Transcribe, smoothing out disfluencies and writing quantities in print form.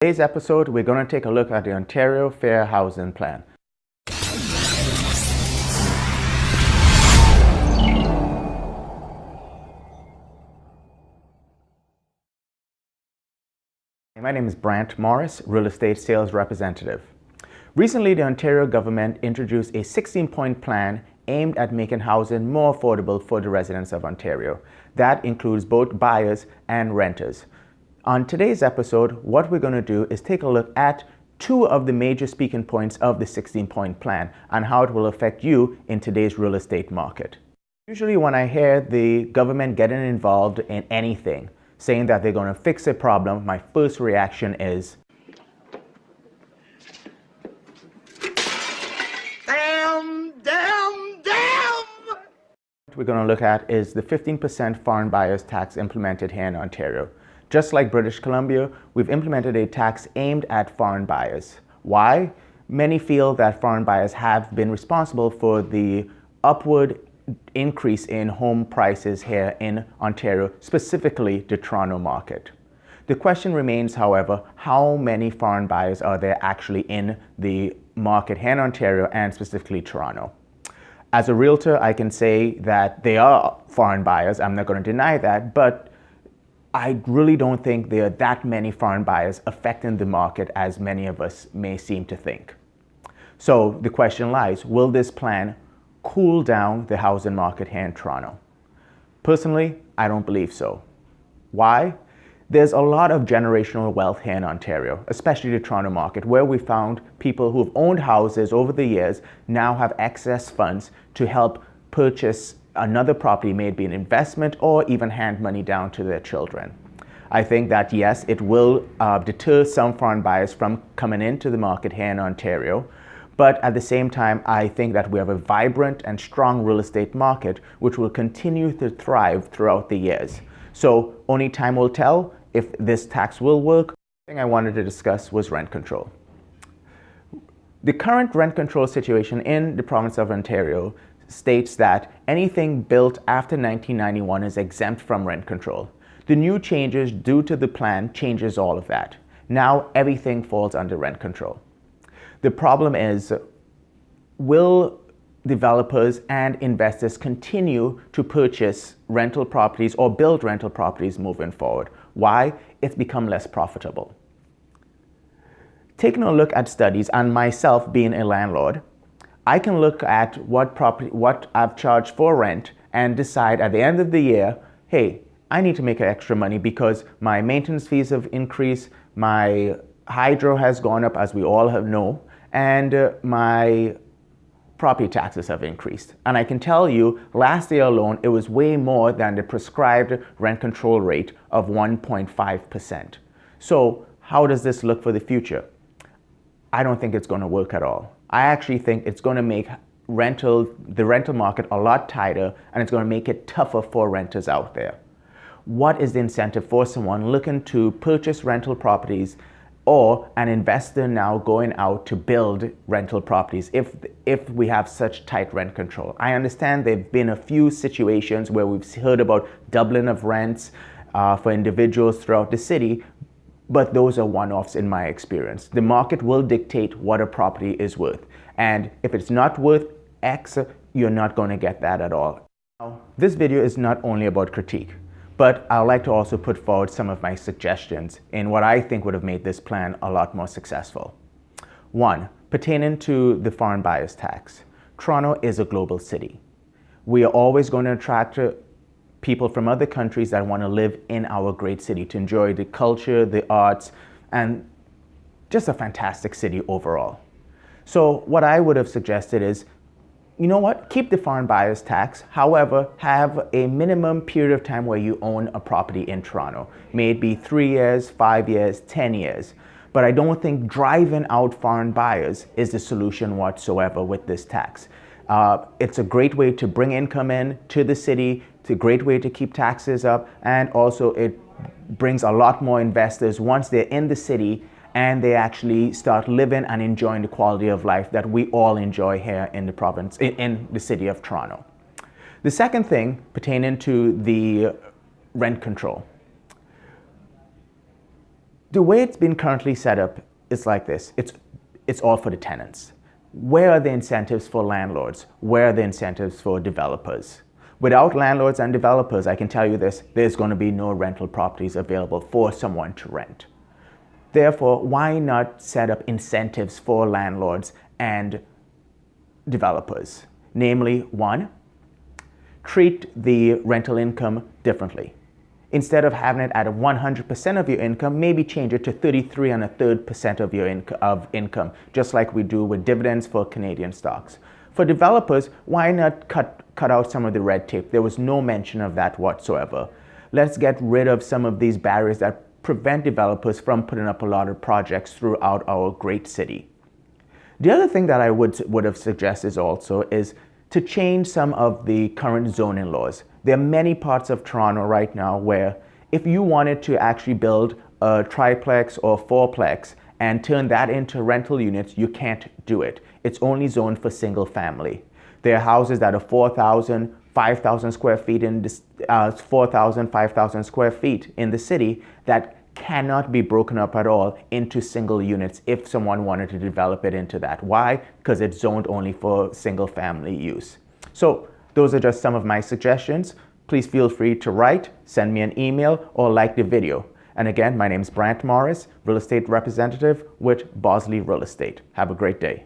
Today's episode, we're going to take a look at the Ontario Fair Housing Plan. My name is Brandt Morris, Real Estate Sales Representative. Recently, the Ontario government introduced a 16-point plan aimed at making housing more affordable for the residents of Ontario. That includes both buyers and renters. On today's episode, what we're going to do is take a look at two of the major speaking points of the 16-point plan and how it will affect you in today's real estate market. Usually when I hear the government getting involved in anything, saying that they're going to fix a problem, my first reaction is, damn! What we're going to look at is the 15% foreign buyers tax implemented here in Ontario. Just like British Columbia, we've implemented a tax aimed at foreign buyers. Why? Many feel that foreign buyers have been responsible for the upward increase in home prices here in Ontario, specifically the Toronto market. The question remains, however, how many foreign buyers are there actually in the market here in Ontario and specifically Toronto? As a realtor, I can say that they are foreign buyers. I'm not going to deny that, but I really don't think there are that many foreign buyers affecting the market as many of us may seem to think. So the question lies, will this plan cool down the housing market here in Toronto? Personally, I don't believe so. Why? There's a lot of generational wealth here in Ontario, especially the Toronto market, where we found people who have owned houses over the years now have excess funds to help purchase another property, maybe an investment, or even hand money down to their children. I think that yes, it will deter some foreign buyers from coming into the market here in Ontario, but at the same time, I think that we have a vibrant and strong real estate market which will continue to thrive throughout the years. So only time will tell if this tax will work. The thing I wanted to discuss was rent control. The current rent control situation in the province of Ontario states that anything built after 1991 is exempt from rent control. The new changes due to the plan changes all of that. Now everything falls under rent control. The problem is, will developers and investors continue to purchase rental properties or build rental properties moving forward? Why? It's become less profitable. Taking a look at studies, and myself being a landlord, I can look at what I've charged for rent and decide at the end of the year, hey, I need to make extra money because my maintenance fees have increased, my hydro has gone up, as we all know, and my property taxes have increased. And I can tell you, last year alone, it was way more than the prescribed rent control rate of 1.5%. So how does this look for the future? I don't think it's going to work at all. I actually think it's going to make the rental market a lot tighter, and it's going to make it tougher for renters out there. What is the incentive for someone looking to purchase rental properties or an investor now going out to build rental properties if we have such tight rent control? I understand there have been a few situations where we've heard about doubling of rents for individuals throughout the city, but those are one-offs in my experience. The market will dictate what a property is worth. And if it's not worth X, you're not going to get that at all. Now, this video is not only about critique, but I'd like to also put forward some of my suggestions in what I think would have made this plan a lot more successful. One, pertaining to the foreign buyers tax. Toronto is a global city. We are always going to attract people from other countries that want to live in our great city to enjoy the culture, the arts, and just a fantastic city overall. So what I would have suggested is, you know what, keep the foreign buyers tax, however, have a minimum period of time where you own a property in Toronto. May it be 3 years, 5 years, 10 years. But I don't think driving out foreign buyers is the solution whatsoever with this tax. It's a great way to bring income in to the city. It's a great way to keep taxes up, and also it brings a lot more investors once they're in the city and they actually start living and enjoying the quality of life that we all enjoy here in the province, in the city of Toronto. The second thing pertaining to the rent control. The way it's been currently set up is like this. It's all for the tenants. Where are the incentives for landlords? Where are the incentives for developers? Without landlords and developers, I can tell you this, there's going to be no rental properties available for someone to rent. Therefore, why not set up incentives for landlords and developers? Namely, one, treat the rental income differently. Instead of having it at 100% of your income, maybe change it to 33 and a third percent of your income, just like we do with dividends for Canadian stocks. For developers, why not cut out some of the red tape? There was no mention of that whatsoever. Let's get rid of some of these barriers that prevent developers from putting up a lot of projects throughout our great city. The other thing that I would have suggested also is to change some of the current zoning laws. There are many parts of Toronto right now where if you wanted to actually build a triplex or fourplex and turn that into rental units, you can't do it. It's only zoned for single family. There are houses that are 4,000, 5,000 square feet in this, 4,000, 5,000 square feet in the city that cannot be broken up at all into single units if someone wanted to develop it into that. Why? Because it's zoned only for single family use. So those are just some of my suggestions. Please feel free to write, send me an email, or like the video. And again, my name is Brandt Morris, real estate representative with Bosley Real Estate. Have a great day.